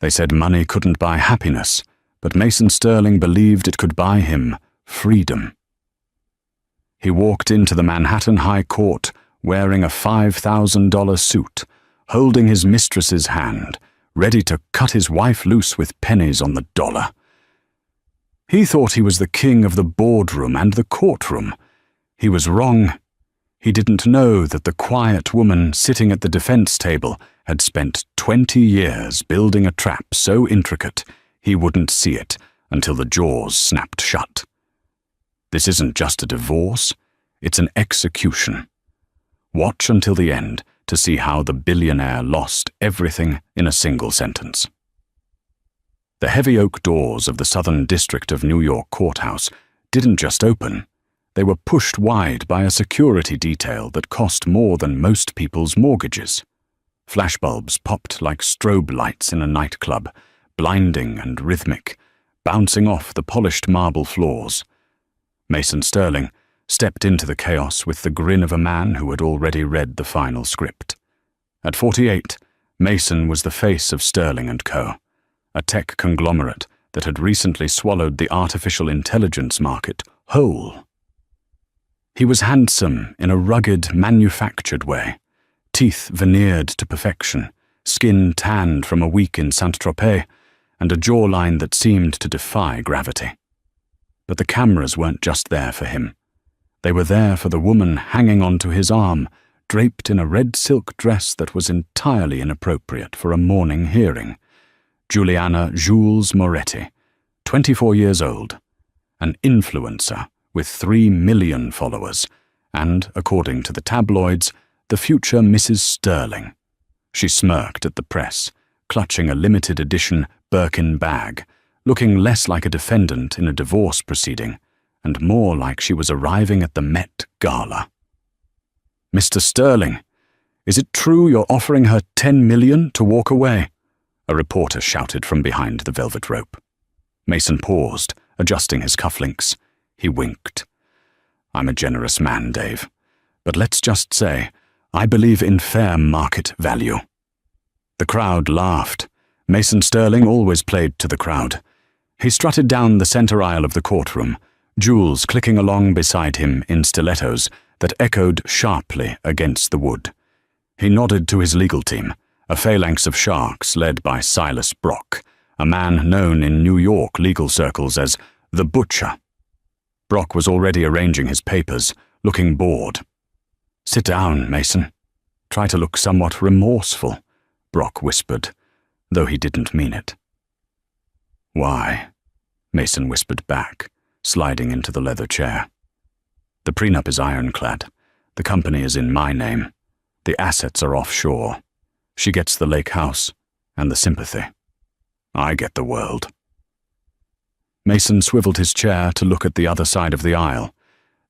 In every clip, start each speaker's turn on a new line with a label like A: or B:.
A: They said money couldn't buy happiness, but Mason Sterling believed it could buy him freedom. He walked into the Manhattan High Court wearing a $5,000 suit, holding his mistress's hand, ready to cut his wife loose with pennies on the dollar. He thought he was the king of the boardroom and the courtroom. He was wrong. He didn't know that the quiet woman sitting at the defense table had spent 20 years building a trap so intricate he wouldn't see it until the jaws snapped shut. This isn't just a divorce, it's an execution. Watch until the end to see how the billionaire lost everything in a single sentence. The heavy oak doors of the Southern District of New York courthouse didn't just open, they were pushed wide by a security detail that cost more than most people's mortgages. Flashbulbs popped like strobe lights in a nightclub, blinding and rhythmic, bouncing off the polished marble floors. Mason Sterling stepped into the chaos with the grin of a man who had already read the final script. At 48, Mason was the face of Sterling & Co., a tech conglomerate that had recently swallowed the artificial intelligence market whole. He was handsome in a rugged, manufactured way, teeth veneered to perfection, skin tanned from a week in Saint-Tropez, and a jawline that seemed to defy gravity. But the cameras weren't just there for him. They were there for the woman hanging onto his arm, draped in a red silk dress that was entirely inappropriate for a morning hearing. Juliana Jules Moretti, 24 years old, an influencer with 3 million followers, and, according to the tabloids, the future Mrs. Sterling. She smirked at the press, clutching a limited edition Birkin bag, looking less like a defendant in a divorce proceeding, and more like she was arriving at the Met Gala. "Mr. Sterling, is it true you're offering her $10 million to walk away?" a reporter shouted from behind the velvet rope. Mason paused, adjusting his cufflinks. He winked. "I'm a generous man, Dave, but let's just say I believe in fair market value." The crowd laughed. Mason Sterling always played to the crowd. He strutted down the center aisle of the courtroom, Jules clicking along beside him in stilettos that echoed sharply against the wood. He nodded to his legal team, a phalanx of sharks led by Silas Brock, a man known in New York legal circles as the Butcher. Brock was already arranging his papers, looking bored. "Sit down, Mason. Try to look somewhat remorseful," Brock whispered, though he didn't mean it. "Why?" Mason whispered back, sliding into the leather chair. "The prenup is ironclad. The company is in my name. The assets are offshore. She gets the lake house and the sympathy. I get the world." Mason swiveled his chair to look at the other side of the aisle.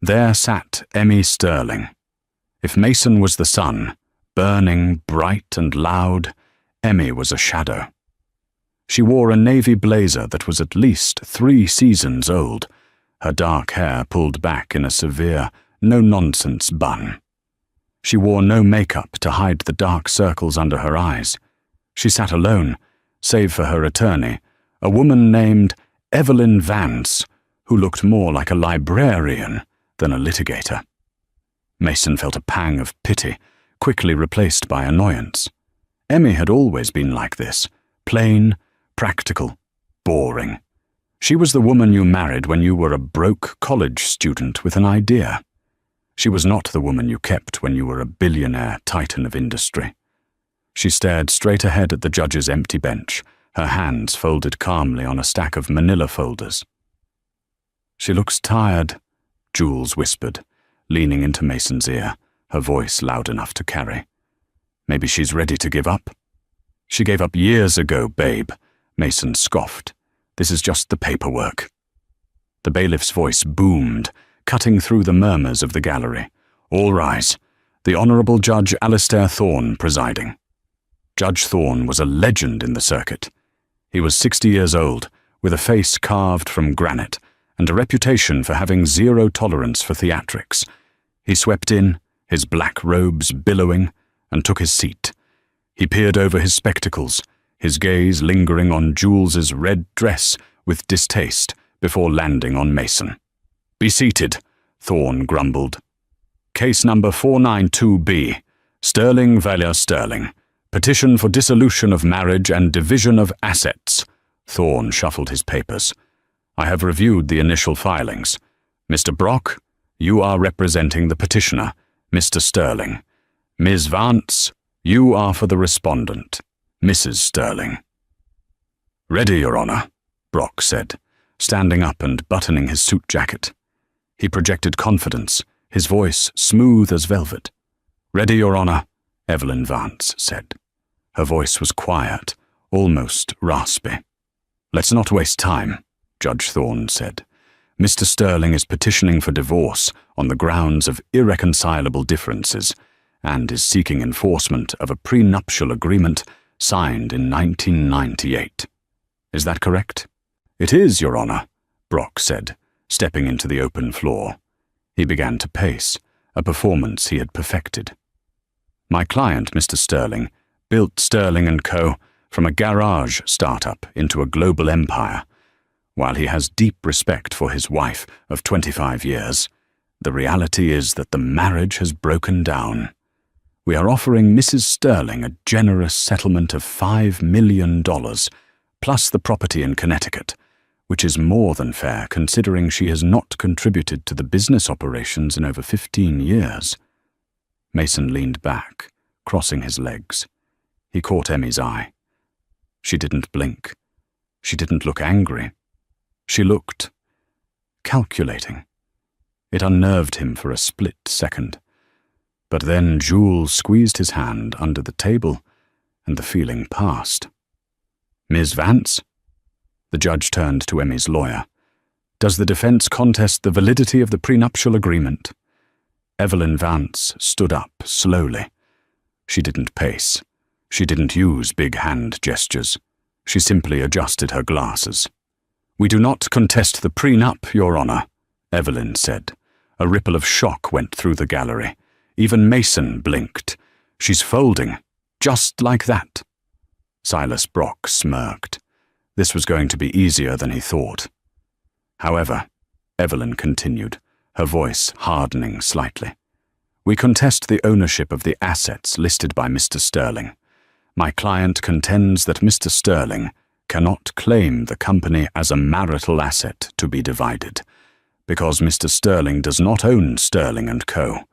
A: There sat Emmy Sterling. If Mason was the sun, burning, bright and loud, Emmy was a shadow. She wore a navy blazer that was at least 3 seasons old, her dark hair pulled back in a severe, no-nonsense bun. She wore no makeup to hide the dark circles under her eyes. She sat alone, save for her attorney, a woman named Evelyn Vance, who looked more like a librarian than a litigator. Mason felt a pang of pity, quickly replaced by annoyance. Emmy had always been like this, plain, practical, boring. She was the woman you married when you were a broke college student with an idea. She was not the woman you kept when you were a billionaire titan of industry. She stared straight ahead at the judge's empty bench, her hands folded calmly on a stack of manila folders. "She looks tired," Jules whispered, leaning into Mason's ear, her voice loud enough to carry. "Maybe she's ready to give up?" "She gave up years ago, babe," Mason scoffed. "This is just the paperwork." The bailiff's voice boomed, cutting through the murmurs of the gallery. "All rise. The Honorable Judge Alistair Thorne presiding." Judge Thorne was a legend in the circuit. He was 60 years old, with a face carved from granite, and a reputation for having zero tolerance for theatrics. He swept in, his black robes billowing, and took his seat. He peered over his spectacles, his gaze lingering on Jules's red dress with distaste before landing on Mason. "Be seated," Thorne grumbled. "Case number 492B, Sterling Valor Sterling. Petition for dissolution of marriage and division of assets." Thorne shuffled his papers. "I have reviewed the initial filings. Mr. Brock, you are representing the petitioner, Mr. Sterling. Ms. Vance, you are for the respondent, Mrs. Sterling." "Ready, Your Honor," Brock said, standing up and buttoning his suit jacket. He projected confidence, his voice smooth as velvet. "Ready, Your Honor," Evelyn Vance said. Her voice was quiet, almost raspy. "Let's not waste time," Judge Thorne said. "Mr. Sterling is petitioning for divorce on the grounds of irreconcilable differences and is seeking enforcement of a prenuptial agreement signed in 1998. Is that correct?" "It is, Your Honor," Brock said, stepping into the open floor. He began to pace, a performance he had perfected. "My client, Mr. Sterling, built Sterling & Co. from a garage startup into a global empire. While he has deep respect for his wife of 25 years, the reality is that the marriage has broken down. We are offering Mrs. Sterling a generous settlement of $5 million, plus the property in Connecticut, which is more than fair considering she has not contributed to the business operations in over 15 years. Mason leaned back, crossing his legs. He caught Emmy's eye. She didn't blink. She didn't look angry. She looked calculating. It unnerved him for a split second. But then Jules squeezed his hand under the table, and the feeling passed. "Ms. Vance?" The judge turned to Emmy's lawyer. "Does the defense contest the validity of the prenuptial agreement?" Evelyn Vance stood up slowly. She didn't pace. She didn't use big hand gestures. She simply adjusted her glasses. "We do not contest the prenup, Your Honor," Evelyn said. A ripple of shock went through the gallery. Even Mason blinked. "She's folding. Just like that." Silas Brock smirked. This was going to be easier than he thought. "However," Evelyn continued, her voice hardening slightly, "we contest the ownership of the assets listed by Mr. Sterling. My client contends that Mr. Sterling cannot claim the company as a marital asset to be divided, because Mr. Sterling does not own Sterling & Co.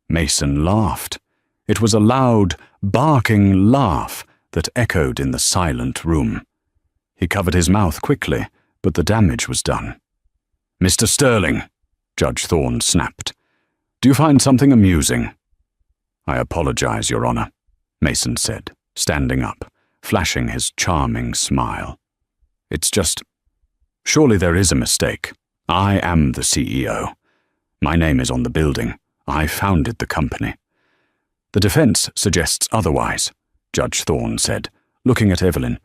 A: Mason laughed. It was a loud, barking laugh that echoed in the silent room. He covered his mouth quickly, but the damage was done. "Mr. Sterling," Judge Thorne snapped, "do you find something amusing?" "I apologize, Your Honor," Mason said, standing up, flashing his charming smile. "It's just, surely there is a mistake. I am the CEO. My name is on the building. I founded the company." "The defense suggests otherwise," Judge Thorne said, looking at Evelyn.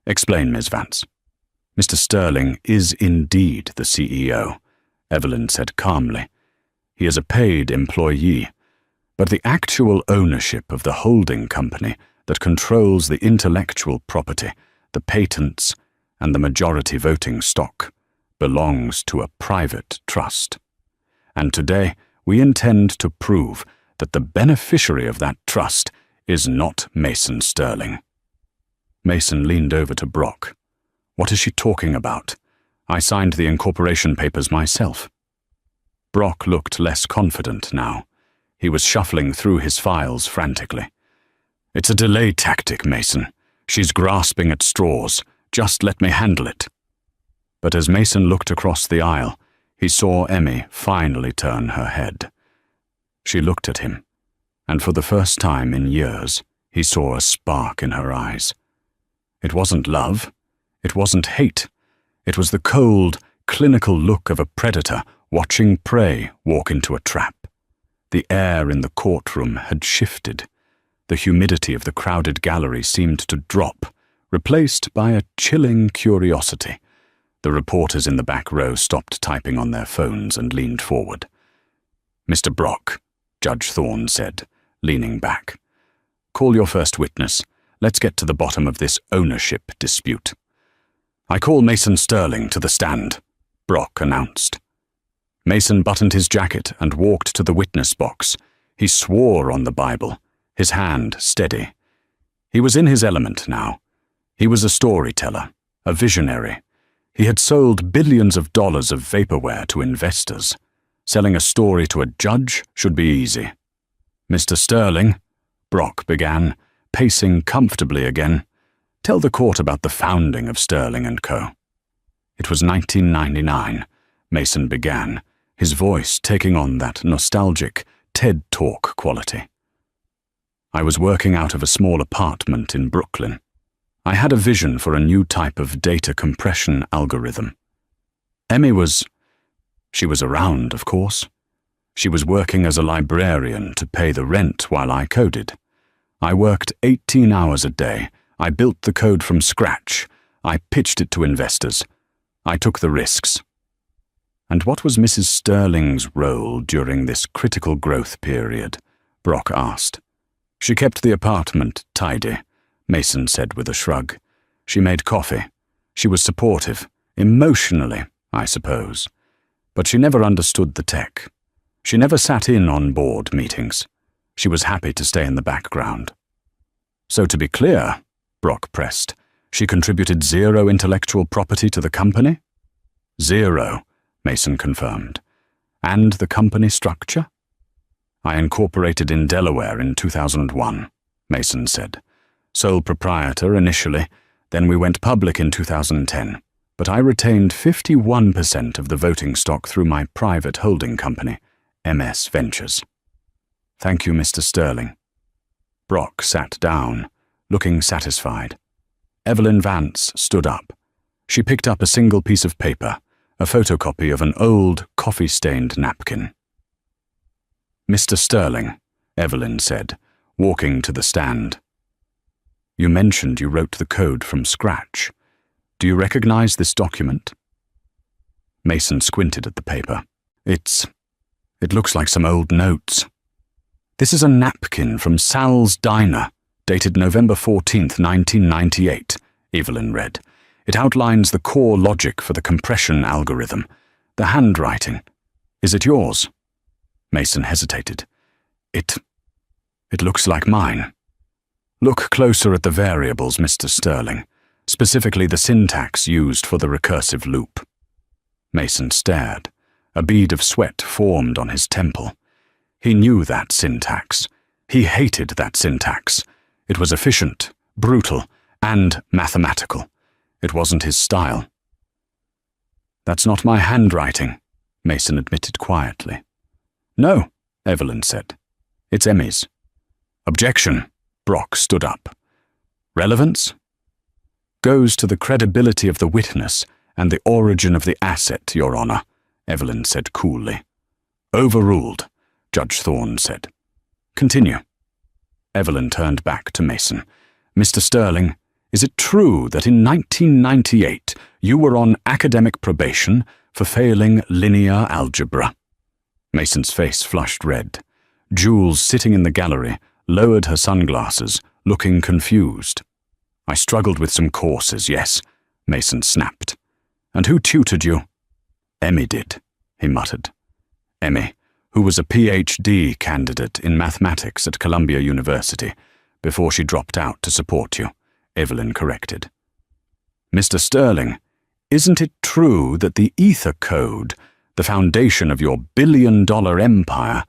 A: "Explain, Ms. Vance." "Mr. Sterling is indeed the CEO," Evelyn said calmly. "He is a paid employee, but the actual ownership of the holding company that controls the intellectual property, the patents, and the majority voting stock belongs to a private trust. And today we intend to prove that the beneficiary of that trust is not Mason Sterling." Mason leaned over to Brock. "What is she talking about? I signed the incorporation papers myself." Brock looked less confident now. He was shuffling through his files frantically. "It's a delay tactic, Mason. She's grasping at straws. Just let me handle it." But as Mason looked across the aisle, he saw Emmy finally turn her head. She looked at him, and for the first time in years, he saw a spark in her eyes. It wasn't love. It wasn't hate. It was the cold, clinical look of a predator watching prey walk into a trap. The air in the courtroom had shifted. The humidity of the crowded gallery seemed to drop, replaced by a chilling curiosity. The reporters in the back row stopped typing on their phones and leaned forward. "Mr. Brock," Judge Thorne said, leaning back. "Call your first witness. Let's get to the bottom of this ownership dispute. I call Mason Sterling to the stand, Brock announced. Mason buttoned his jacket and walked to the witness box. He swore on the Bible, his hand steady. He was in his element now. He was a storyteller, a visionary. He had sold billions of dollars of vaporware to investors. Selling a story to a judge should be easy. Mr. Sterling, Brock began, pacing comfortably again, tell the court about the founding of Sterling & Co. It was 1999, Mason began, his voice taking on that nostalgic TED Talk quality. I was working out of a small apartment in Brooklyn. I had a vision for a new type of data compression algorithm. She was around, of course. She was working as a librarian to pay the rent while I coded. I worked 18 hours a day. I built the code from scratch. I pitched it to investors. I took the risks. And what was Mrs. Sterling's role during this critical growth period? Brock asked. She kept the apartment tidy, Mason said with a shrug. She made coffee. She was supportive, emotionally, I suppose. But she never understood the tech. She never sat in on board meetings. She was happy to stay in the background. So to be clear, Brock pressed, she contributed zero intellectual property to the company? Zero, Mason confirmed. And the company structure? I incorporated in Delaware in 2001, Mason said. Sole proprietor initially, then we went public in 2010, but I retained 51% of the voting stock through my private holding company, MS Ventures. Thank you, Mr. Sterling. Brock sat down, looking satisfied. Evelyn Vance stood up. She picked up a single piece of paper, a photocopy of an old, coffee-stained napkin. Mr. Sterling, Evelyn said, walking to the stand. You mentioned you wrote the code from scratch. Do you recognize this document? Mason squinted at the paper. It looks like some old notes. This is a napkin from Sal's Diner, dated November 14th, 1998, Evelyn read. It outlines the core logic for the compression algorithm. The handwriting. Is it yours? Mason hesitated. It looks like mine. Look closer at the variables, Mr. Sterling, specifically the syntax used for the recursive loop. Mason stared. A bead of sweat formed on his temple. He knew that syntax. He hated that syntax. It was efficient, brutal, and mathematical. It wasn't his style. That's not my handwriting, Mason admitted quietly. No, Evelyn said. It's Emmy's. Objection, Brock stood up. Relevance? Goes to the credibility of the witness and the origin of the asset, Your Honor, Evelyn said coolly. Overruled, Judge Thorne said. Continue. Evelyn turned back to Mason. Mr. Sterling, is it true that in 1998 you were on academic probation for failing linear algebra? Mason's face flushed red. Jules, sitting in the gallery, lowered her sunglasses, looking confused. I struggled with some courses, yes, Mason snapped. And who tutored you? Emmy did, he muttered. Emmy, who was a PhD candidate in mathematics at Columbia University, before she dropped out to support you, Evelyn corrected. Mr. Sterling, isn't it true that the Ether Code, the foundation of your billion-dollar empire,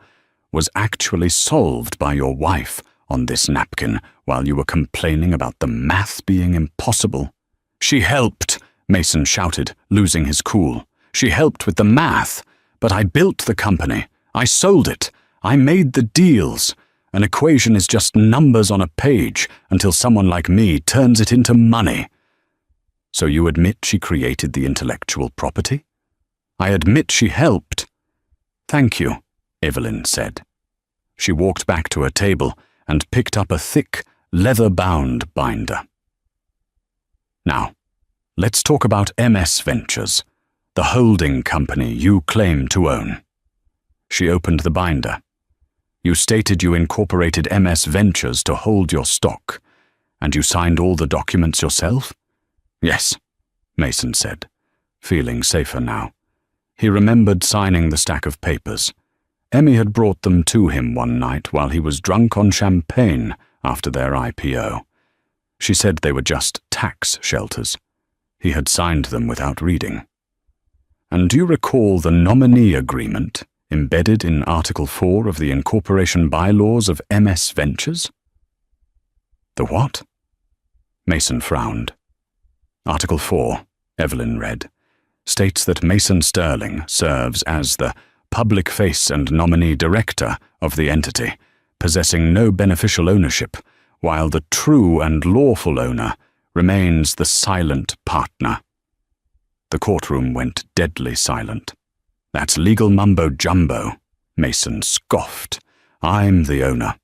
A: was actually solved by your wife on this napkin while you were complaining about the math being impossible? She helped, Mason shouted, losing his cool. She helped with the math, but I built the company. I sold it. I made the deals. An equation is just numbers on a page until someone like me turns it into money. So you admit she created the intellectual property? I admit she helped. Thank you, Evelyn said. She walked back to her table and picked up a thick, leather-bound binder. Now, let's talk about MS Ventures, the holding company you claim to own. She opened the binder. You stated you incorporated MS Ventures to hold your stock, And you signed all the documents yourself? Yes, Mason said, feeling safer now. He remembered signing the stack of papers. Emmy had brought them to him one night while he was drunk on champagne after their IPO. She said they were just tax shelters. He had signed them without reading. And do you recall the nominee agreement embedded in Article 4 of the incorporation bylaws of MS Ventures? The what? Mason frowned. Article 4, Evelyn read, states that Mason Sterling serves as the public face and nominee director of the entity, possessing no beneficial ownership, while the true and lawful owner remains the silent partner. The courtroom went deadly silent. That's legal mumbo-jumbo, Mason scoffed. I'm the owner.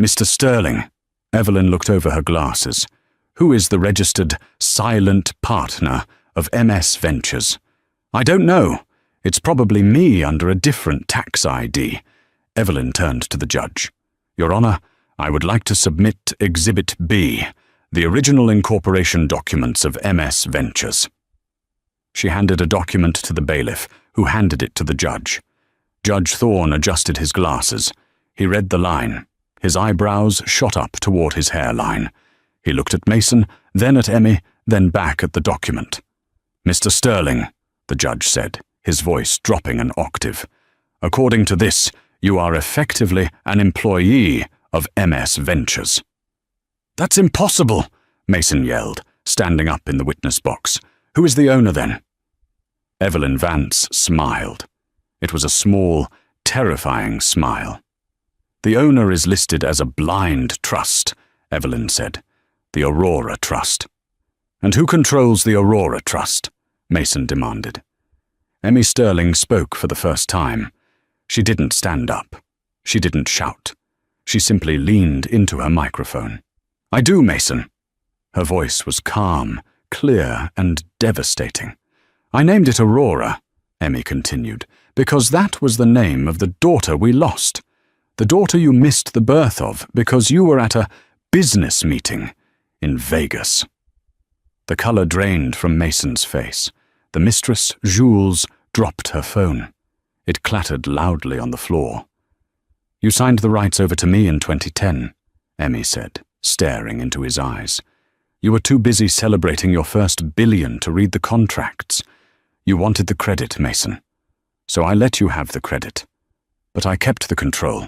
A: Mr. Sterling. Evelyn looked over her glasses. Who is the registered silent partner of MS Ventures? I don't know. It's probably me under a different tax ID. Evelyn turned to the judge. Your Honor, I would like to submit Exhibit B, the original incorporation documents of MS Ventures. She handed a document to the bailiff, who handed it to the judge. Judge Thorne adjusted his glasses. He read the line. His eyebrows shot up toward his hairline. He looked at Mason, then at Emmy, then back at the document. Mr. Sterling, the judge said, his voice dropping an octave. According to this, you are effectively an employee of MS Ventures. That's impossible, Mason yelled, standing up in the witness box. Who is the owner then? Evelyn Vance smiled. It was a small, terrifying smile. The owner is listed as a blind trust, Evelyn said. The Aurora Trust. And who controls the Aurora Trust? Mason demanded. Emmy Sterling spoke for the first time. She didn't stand up. She didn't shout. She simply leaned into her microphone. I do, Mason. Her voice was calm, clear, and devastating. I named it Aurora, Emmy continued, because that was the name of the daughter we lost. The daughter you missed the birth of because you were at a business meeting in Vegas. The color drained from Mason's face. The mistress, Jules, dropped her phone. It clattered loudly on the floor. You signed the rights over to me in 2010, Emmy said, staring into his eyes. You were too busy celebrating your first billion to read the contracts. You wanted the credit, Mason. So I let you have the credit. But I kept the control.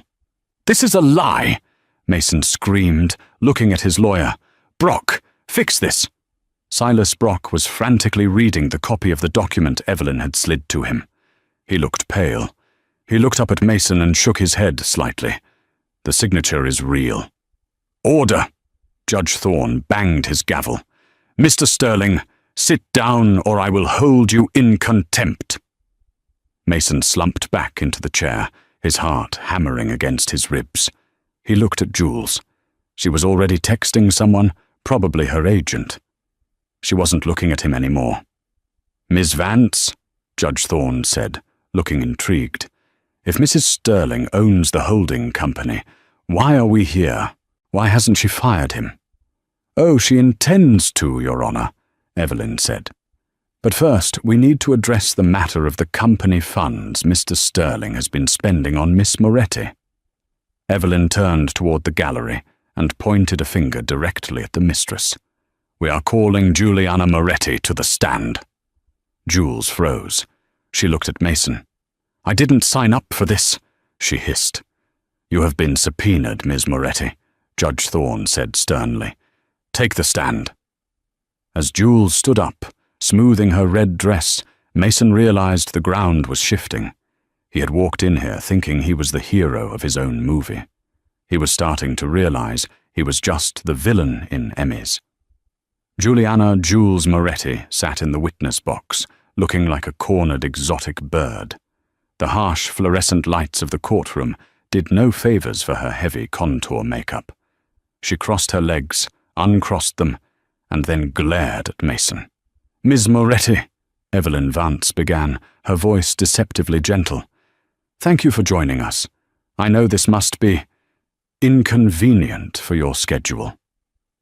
A: This is a lie, Mason screamed, looking at his lawyer. Brock, fix this. Silas Brock was frantically reading the copy of the document Evelyn had slid to him. He looked pale. He looked up at Mason and shook his head slightly. The signature is real. Order! Judge Thorne banged his gavel. Mr. Sterling, sit down or I will hold you in contempt. Mason slumped back into the chair, his heart hammering against his ribs. He looked at Jules. She was already texting someone, probably her agent. She wasn't looking at him anymore. Miss Vance, Judge Thorne said, looking intrigued. If Mrs. Sterling owns the holding company, why are we here? Why hasn't she fired him? Oh, she intends to, Your Honor, Evelyn said. But first, we need to address the matter of the company funds Mr. Sterling has been spending on Miss Moretti. Evelyn turned toward the gallery and pointed a finger directly at the mistress. We are calling Juliana Moretti to the stand. Jules froze. She looked at Mason. I didn't sign up for this, she hissed. You have been subpoenaed, Ms. Moretti, Judge Thorne said sternly. Take the stand. As Jules stood up, smoothing her red dress, Mason realized the ground was shifting. He had walked in here thinking he was the hero of his own movie. He was starting to realize he was just the villain in Emmys. Juliana Jules Moretti sat in the witness box, looking like a cornered exotic bird. The harsh fluorescent lights of the courtroom did no favors for her heavy contour makeup. She crossed her legs, uncrossed them, and then glared at Mason. Ms. Moretti, Evelyn Vance began, her voice deceptively gentle. Thank you for joining us. I know this must be inconvenient for your schedule.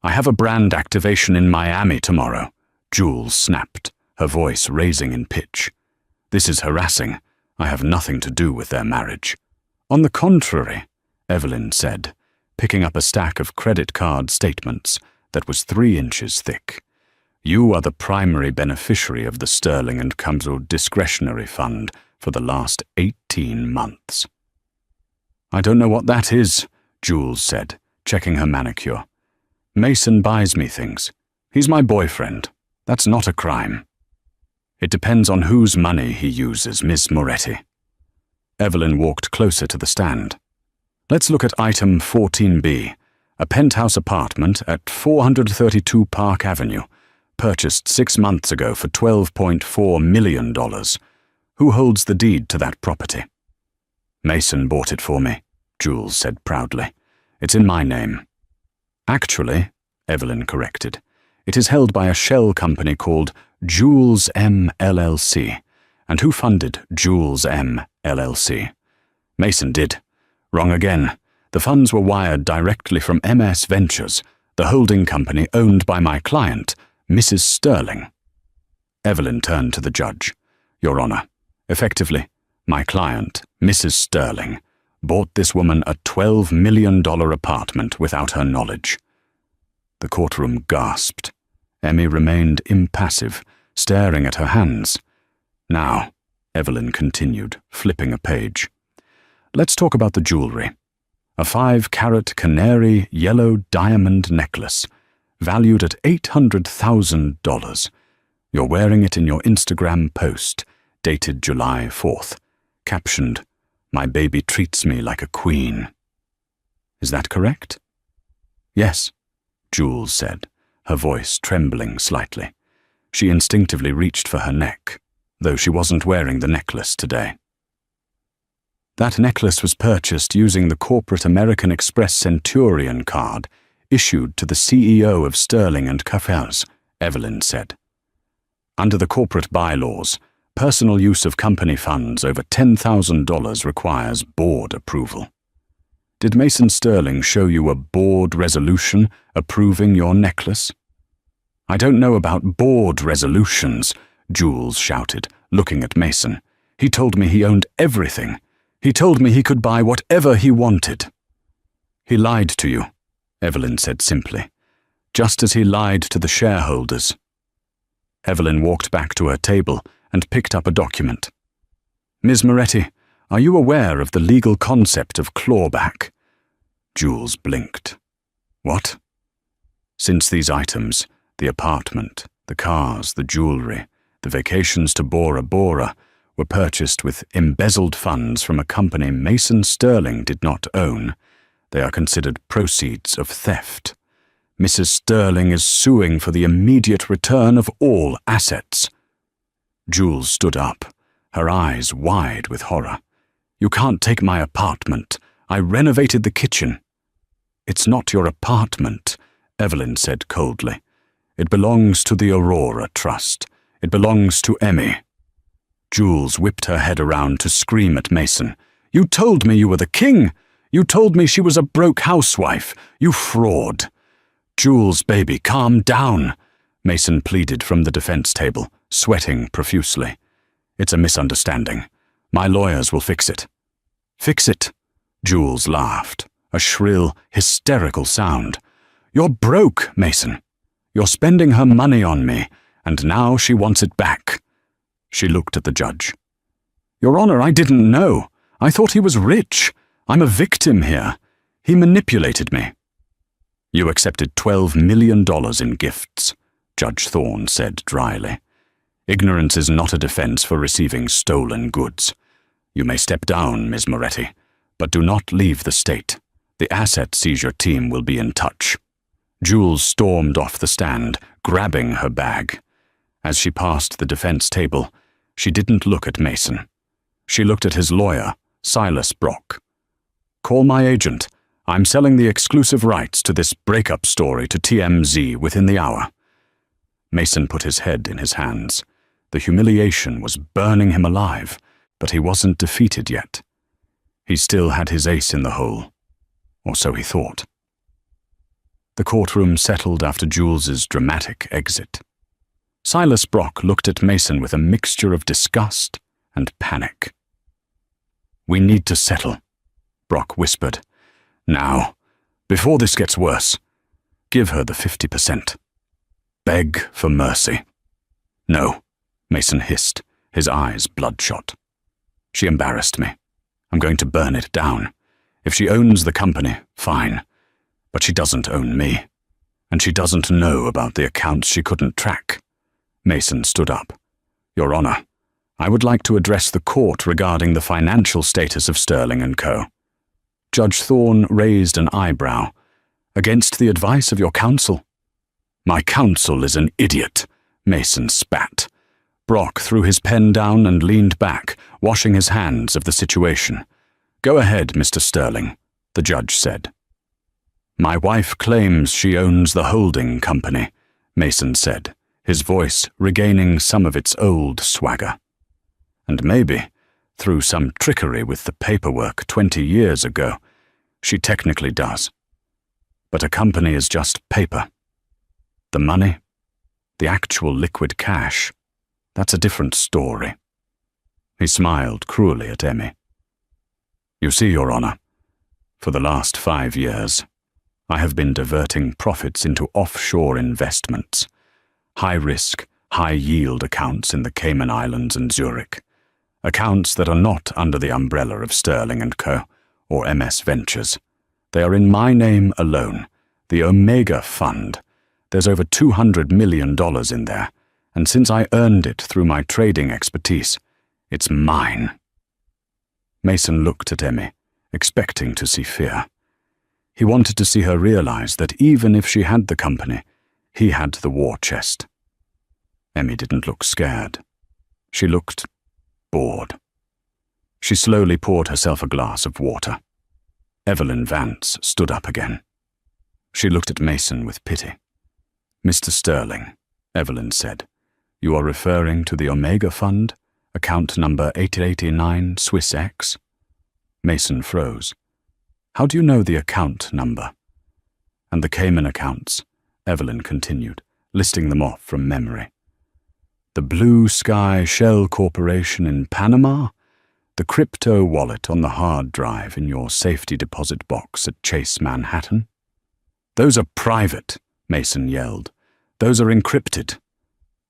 A: I have a brand activation in Miami tomorrow, Jules snapped, her voice raising in pitch. This is harassing. I have nothing to do with their marriage. On the contrary, Evelyn said, picking up a stack of credit card statements that was 3 inches thick. You are the primary beneficiary of the Sterling and Cumsel discretionary fund for the last 18 months. I don't know what that is, Jules said, checking her manicure. Mason buys me things. He's my boyfriend. That's not a crime. It depends on whose money he uses, Miss Moretti. Evelyn walked closer to the stand. Let's look at item 14B, a penthouse apartment at 432 Park Avenue, purchased 6 months ago for $12.4 million. Who holds the deed to that property? Mason bought it for me, Jules said proudly. It's in my name. Actually, Evelyn corrected, it is held by a shell company called Jules M. LLC. And who funded Jules M. LLC? Mason did. Wrong again. The funds were wired directly from MS Ventures, the holding company owned by my client, Mrs. Sterling. Evelyn turned to the judge. Your Honor, effectively, my client, Mrs. Sterling, bought this woman a $12 million apartment without her knowledge. The courtroom gasped. Emmy remained impassive, staring at her hands. Now, Evelyn continued, flipping a page. Let's talk about the jewelry. A 5-carat canary yellow diamond necklace, valued at $800,000. You're wearing it in your Instagram post, dated July 4th, captioned, My baby treats me like a queen. Is that correct? Yes, Jules said, her voice trembling slightly. She instinctively reached for her neck, though she wasn't wearing the necklace today. That necklace was purchased using the corporate American Express Centurion card issued to the CEO of Sterling and Cumsel, Evelyn said. Under the corporate bylaws, personal use of company funds over $10,000 requires board approval. Did Mason Sterling show you a board resolution approving your necklace? I don't know about board resolutions, Jules shouted, looking at Mason. He told me he owned everything. He told me he could buy whatever he wanted. He lied to you, Evelyn said simply, just as he lied to the shareholders. Evelyn walked back to her table and picked up a document. Ms. Moretti, are you aware of the legal concept of clawback? Jules blinked. What? Since these items, the apartment, the cars, the jewelry, the vacations to Bora Bora, were purchased with embezzled funds from a company Mason Sterling did not own, they are considered proceeds of theft. Mrs. Sterling is suing for the immediate return of all assets. Jules stood up, her eyes wide with horror. You can't take my apartment. I renovated the kitchen. It's not your apartment, Evelyn said coldly. It belongs to the Aurora Trust. It belongs to Emmy. Jules whipped her head around to scream at Mason. You told me you were the king. You told me she was a broke housewife. You fraud. Jules, baby, calm down, Mason pleaded from the defense table, sweating profusely. It's a misunderstanding. My lawyers will fix it. Fix it? Jules laughed, a shrill, hysterical sound. You're broke, Mason. You're spending her money on me, and now she wants it back. She looked at the judge. Your Honor, I didn't know. I thought he was rich. I'm a victim here. He manipulated me. You accepted $12 million in gifts, Judge Thorne said dryly. Ignorance is not a defense for receiving stolen goods. You may step down, Ms. Moretti, but do not leave the state. The asset seizure team will be in touch. Jules stormed off the stand, grabbing her bag. As she passed the defense table, she didn't look at Mason. She looked at his lawyer, Silas Brock. Call my agent. I'm selling the exclusive rights to this breakup story to TMZ within the hour. Mason put his head in his hands. The humiliation was burning him alive, but he wasn't defeated yet. He still had his ace in the hole, or so he thought. The courtroom settled after Jules's dramatic exit. Silas Brock looked at Mason with a mixture of disgust and panic. "We need to settle," Brock whispered. "Now, before this gets worse. Give her the 50%. Beg for mercy." "No," Mason hissed, his eyes bloodshot. "She embarrassed me. I'm going to burn it down. If she owns the company, fine. But she doesn't own me. And she doesn't know about the accounts she couldn't track." Mason stood up. "Your Honor, I would like to address the court regarding the financial status of Sterling and Co." Judge Thorne raised an eyebrow. "Against the advice of your counsel?" "My counsel is an idiot," Mason spat. Brock threw his pen down and leaned back, washing his hands of the situation. "Go ahead, Mr. Sterling," the judge said. "My wife claims she owns the holding company," Mason said, his voice regaining some of its old swagger. "And maybe, through some trickery with the paperwork 20 years ago, she technically does. But a company is just paper. The money, the actual liquid cash, that's a different story." He smiled cruelly at Emmy. "You see, Your Honor, for the last 5 years, I have been diverting profits into offshore investments, high-risk, high-yield accounts in the Cayman Islands and Zurich, accounts that are not under the umbrella of Sterling and Co. or MS Ventures. They are in my name alone, the Omega Fund. There's over $200 million in there, and since I earned it through my trading expertise, it's mine." Mason looked at Emmy, expecting to see fear. He wanted to see her realize that even if she had the company, he had the war chest. Emmy didn't look scared. She looked bored. She slowly poured herself a glass of water. Evelyn Vance stood up again. She looked at Mason with pity. "Mr. Sterling," Evelyn said, "you are referring to the Omega Fund, account number 889 Swiss X?" Mason froze. "How do you know the account number?" "And the Cayman accounts," Evelyn continued, listing them off from memory. "The Blue Sky Shell Corporation in Panama, the crypto wallet on the hard drive in your safety deposit box at Chase Manhattan." "Those are private," Mason yelled. "Those are encrypted."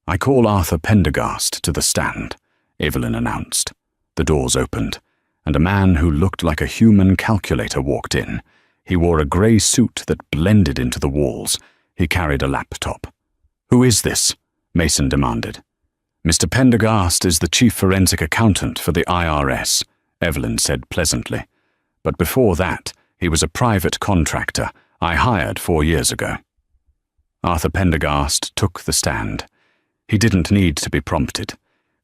A: "I call Arthur Pendergast to the stand," Evelyn announced. The doors opened, and a man who looked like a human calculator walked in. He wore a grey suit that blended into the walls. He carried a laptop. "Who is this?" Mason demanded. "Mr. Pendergast is the chief forensic accountant for the IRS," Evelyn said pleasantly. "But before that, he was a private contractor I hired 4 years ago." Arthur Pendergast took the stand. He didn't need to be prompted.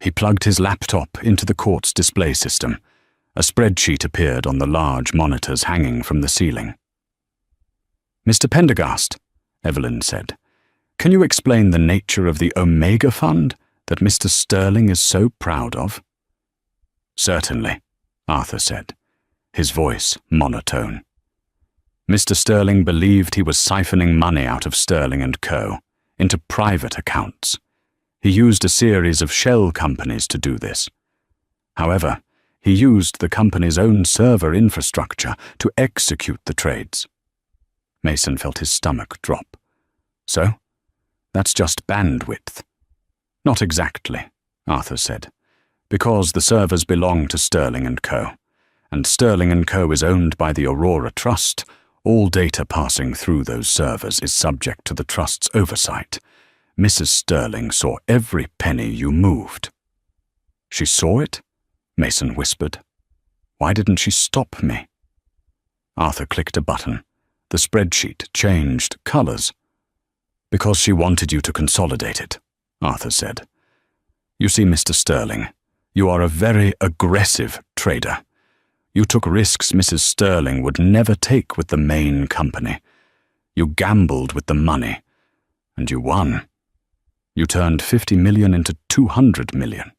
A: He plugged his laptop into the court's display system. A spreadsheet appeared on the large monitors hanging from the ceiling. "Mr. Pendergast," Evelyn said, "can you explain the nature of the Omega Fund that Mr. Sterling is so proud of?" "Certainly," Arthur said, his voice monotone. Mr. Sterling believed he was siphoning money out of Sterling and Co. into private accounts. He used a series of shell companies to do this. However, he used the company's own server infrastructure to execute the trades. Mason felt his stomach drop. "So? That's just bandwidth." "Not exactly," Arthur said, "because the servers belong to Sterling and Co., and Sterling and Co. is owned by the Aurora Trust. All data passing through those servers is subject to the Trust's oversight. Mrs. Sterling saw every penny you moved." "She saw it?" Mason whispered. "Why didn't she stop me?" Arthur clicked a button. The spreadsheet changed colors. "Because she wanted you to consolidate it," Arthur said. "You see, Mr. Sterling, you are a very aggressive trader. You took risks Mrs. Sterling would never take with the main company. You gambled with the money, and you won. You turned 50 million into 200 million.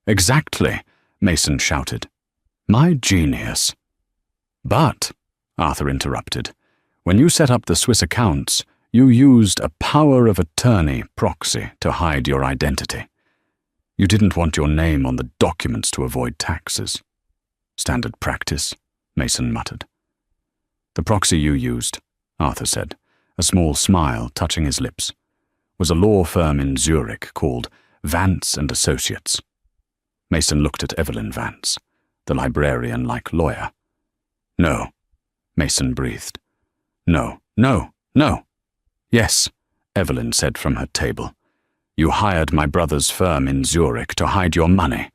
A: "Exactly," Mason shouted. "My genius." "But," Arthur interrupted, When you set up the Swiss accounts, you used a power of attorney proxy to hide your identity. You didn't want your name on the documents to avoid taxes. Standard practice, Mason muttered. The proxy you used, Arthur said, a small smile touching his lips, was a law firm in Zurich called Vance and Associates. Mason looked at Evelyn Vance, the librarian-like lawyer. No, Mason breathed. No, no, no. Yes, Evelyn said from her table. You hired my brother's firm in Zurich to hide your money.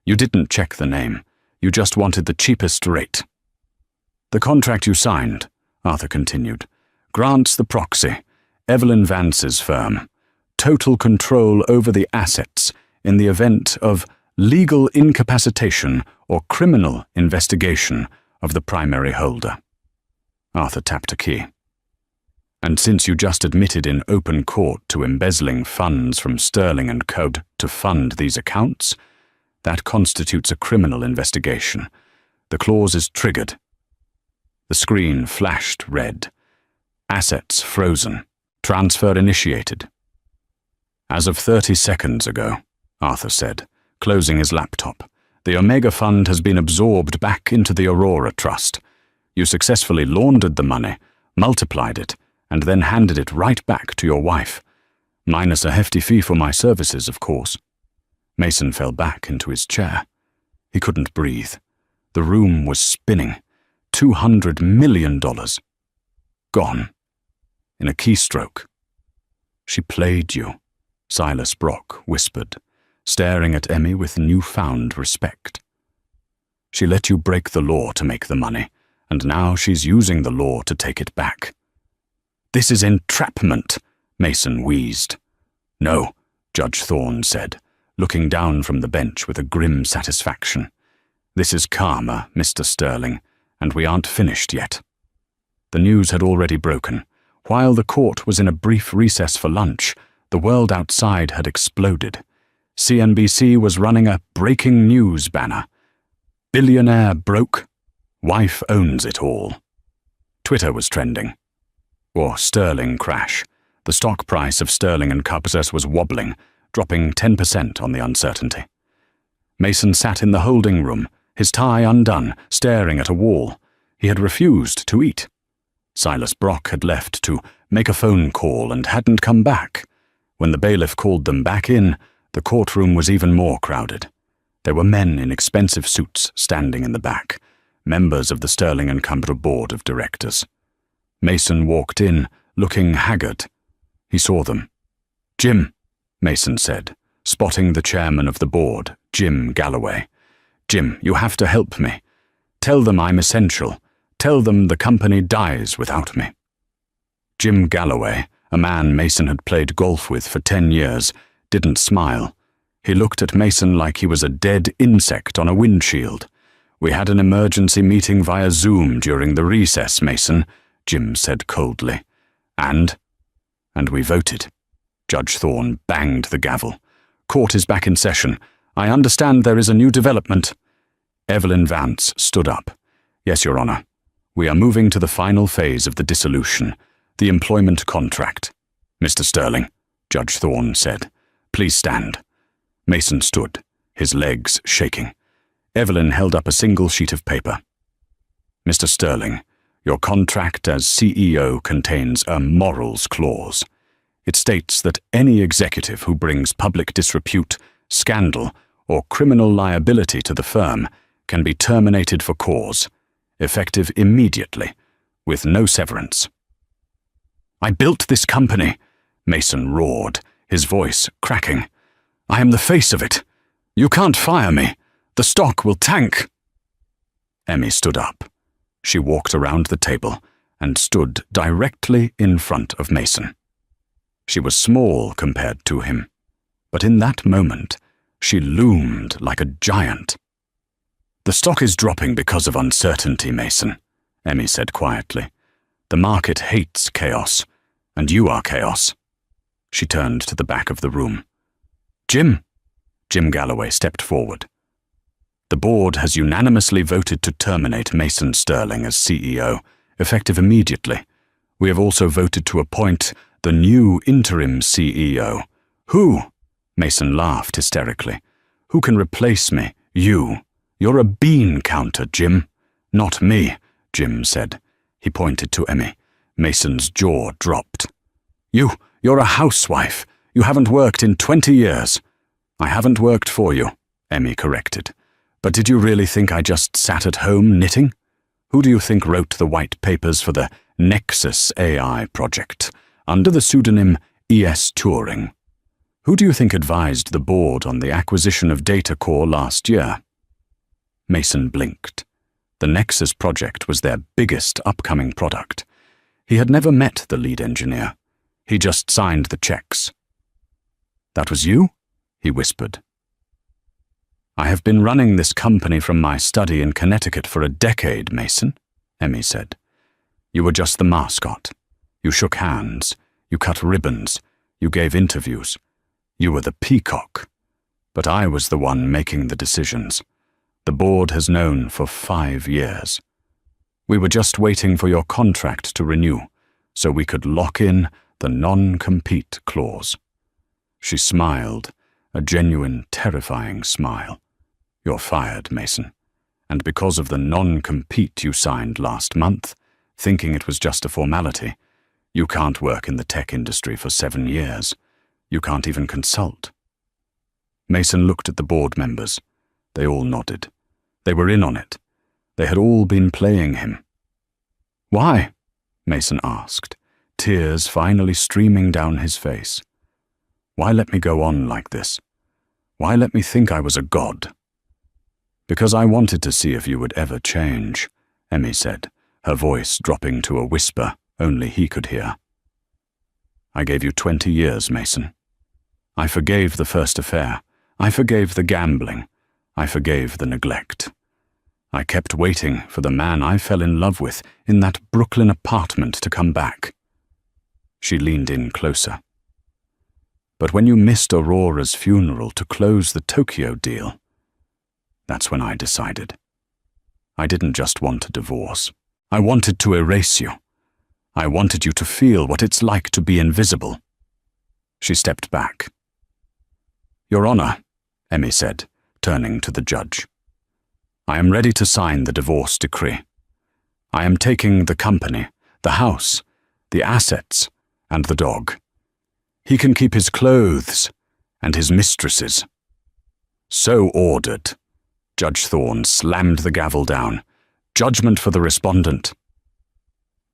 A: You didn't check the name. You just wanted the cheapest rate. The contract you signed, Arthur continued, grants the proxy, Evelyn Vance's firm, total control over the assets in the event of legal incapacitation or criminal investigation of the primary holder. Arthur tapped a key. And since you just admitted in open court to embezzling funds from Sterling and Co. to fund these accounts, that constitutes a criminal investigation. The clause is triggered. The screen flashed red. Assets frozen. Transfer initiated. As of 30 seconds ago, Arthur said, closing his laptop, the Omega Fund has been absorbed back into the Aurora Trust. You successfully laundered the money, multiplied it, and then handed it right back to your wife. Minus a hefty fee for my services, of course. Mason fell back into his chair. He couldn't breathe. The room was spinning. $200 million. Gone. In a keystroke. She played you, Silas Brock whispered, staring at Emmy with newfound respect. She let you break the law to make the money, and now she's using the law to take it back. This is entrapment, Mason wheezed. No, Judge Thorne said, looking down from the bench with a grim satisfaction. This is karma, Mr. Sterling, and we aren't finished yet. The news had already broken. While the court was in a brief recess for lunch, the world outside had exploded. CNBC was running a breaking news banner. Billionaire broke. Wife owns it all. Twitter was trending. Or Sterling crash. The stock price of Sterling and Co. was wobbling, dropping 10% on the uncertainty. Mason sat in the holding room, his tie undone, staring at a wall. He had refused to eat. Silas Brock had left to make a phone call and hadn't come back. When the bailiff called them back in, the courtroom was even more crowded. There were men in expensive suits standing in the back, members of the Sterling and Co. board of directors. Mason walked in, looking haggard. He saw them. Jim, Mason said, spotting the chairman of the board, Jim Galloway. Jim, you have to help me. Tell them I'm essential. Tell them the company dies without me. Jim Galloway, a man Mason had played golf with for 10 years, didn't smile. He looked at Mason like he was a dead insect on a windshield. We had an emergency meeting via Zoom during the recess, Mason, Jim said coldly. And we voted. Judge Thorne banged the gavel. Court is back in session. I understand there is a new development. Evelyn Vance stood up. Yes, Your Honor. We are moving to the final phase of the dissolution, the employment contract. Mr. Sterling, Judge Thorne said, please stand. Mason stood, his legs shaking. Evelyn held up a single sheet of paper. Mr. Sterling, your contract as CEO contains a morals clause. It states that any executive who brings public disrepute, scandal, or criminal liability to the firm can be terminated for cause, effective immediately, with no severance. I built this company, Mason roared, his voice cracking. I am the face of it. You can't fire me. The stock will tank. Emmy stood up. She walked around the table and stood directly in front of Mason. She was small compared to him, but in that moment, she loomed like a giant. The stock is dropping because of uncertainty, Mason, Emmy said quietly. The market hates chaos, and you are chaos. She turned to the back of the room. Jim Galloway stepped forward. The board has unanimously voted to terminate Mason Sterling as CEO, effective immediately. We have also voted to appoint the new interim CEO. Who? Mason laughed hysterically. Who can replace me? You. You're a bean counter, Jim. Not me, Jim said. He pointed to Emmy. Mason's jaw dropped. You're a housewife. You haven't worked in 20 years. I haven't worked for you, Emmy corrected. But did you really think I just sat at home knitting? Who do you think wrote the white papers for the Nexus AI project, under the pseudonym E.S. Turing? Who do you think advised the board on the acquisition of Data Core last year? Mason blinked. The Nexus project was their biggest upcoming product. He had never met the lead engineer. He just signed the checks. That was you? He whispered. I have been running this company from my study in Connecticut for a decade, Mason, Emmy said. You were just the mascot. You shook hands. You cut ribbons. You gave interviews. You were the peacock. But I was the one making the decisions. The board has known for 5 years. We were just waiting for your contract to renew, so we could lock in the non-compete clause. She smiled, a genuine, terrifying smile. You're fired, Mason. And because of the non-compete you signed last month, thinking it was just a formality, you can't work in the tech industry for 7 years. You can't even consult. Mason looked at the board members. They all nodded. They were in on it. They had all been playing him. Why? Mason asked, tears finally streaming down his face. Why let me go on like this? Why let me think I was a god? Because I wanted to see if you would ever change, Emmy said, her voice dropping to a whisper only he could hear. I gave you 20 years, Mason. I forgave the first affair. I forgave the gambling. I forgave the neglect. I kept waiting for the man I fell in love with in that Brooklyn apartment to come back. She leaned in closer. But when you missed Aurora's funeral to close the Tokyo deal, that's when I decided. I didn't just want a divorce. I wanted to erase you. I wanted you to feel what it's like to be invisible. She stepped back. Your Honor, Emmy said, turning to the judge. I am ready to sign the divorce decree. I am taking the company, the house, the assets, and the dog. He can keep his clothes and his mistresses. So ordered. Judge Thorne slammed the gavel down. Judgment for the respondent.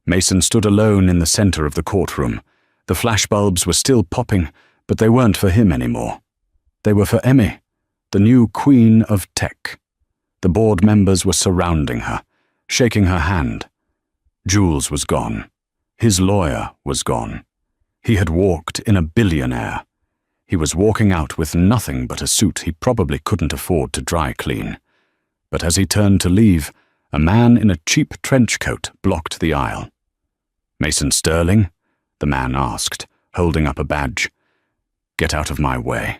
A: Mason stood alone in the center of the courtroom. The flashbulbs were still popping, but they weren't for him anymore. They were for Emmy, the new queen of tech. The board members were surrounding her, shaking her hand. Jules was gone. His lawyer was gone. He had walked in a billionaire. He was walking out with nothing but a suit he probably couldn't afford to dry clean. But as he turned to leave, a man in a cheap trench coat blocked the aisle. Mason Sterling? The man asked, holding up a badge. Get out of my way,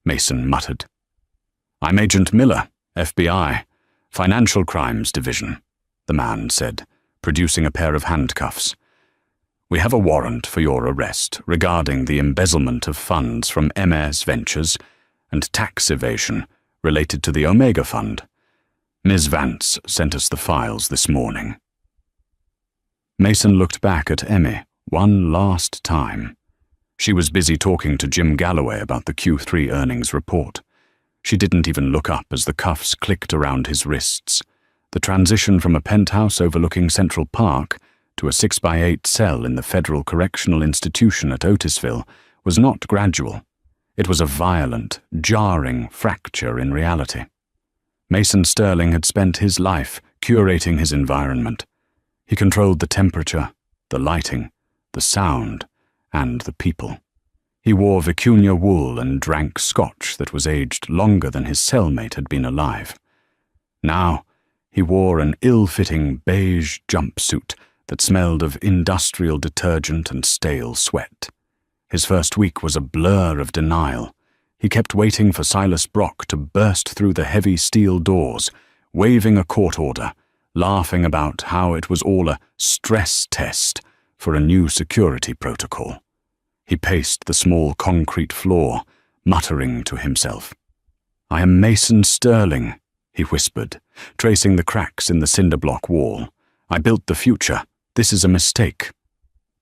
A: Mason muttered. I'm Agent Miller, FBI, Financial Crimes Division, the man said, producing a pair of handcuffs. We have a warrant for your arrest regarding the embezzlement of funds from MS Ventures and tax evasion related to the Omega Fund. Ms. Vance sent us the files this morning. Mason looked back at Emmy one last time. She was busy talking to Jim Galloway about the Q3 earnings report. She didn't even look up as the cuffs clicked around his wrists. The transition from a penthouse overlooking Central Park to a 6x8 cell in the Federal Correctional Institution at Otisville was not gradual. It was a violent, jarring fracture in reality. Mason Sterling had spent his life curating his environment. He controlled the temperature, the lighting, the sound, and the people. He wore vicuña wool and drank scotch that was aged longer than his cellmate had been alive. Now, he wore an ill-fitting beige jumpsuit that smelled of industrial detergent and stale sweat. His first week was a blur of denial. He kept waiting for Silas Brock to burst through the heavy steel doors, waving a court order, laughing about how it was all a stress test for a new security protocol. He paced the small concrete floor, muttering to himself. "I am Mason Sterling," he whispered, tracing the cracks in the cinder block wall. "I built the future. This is a mistake."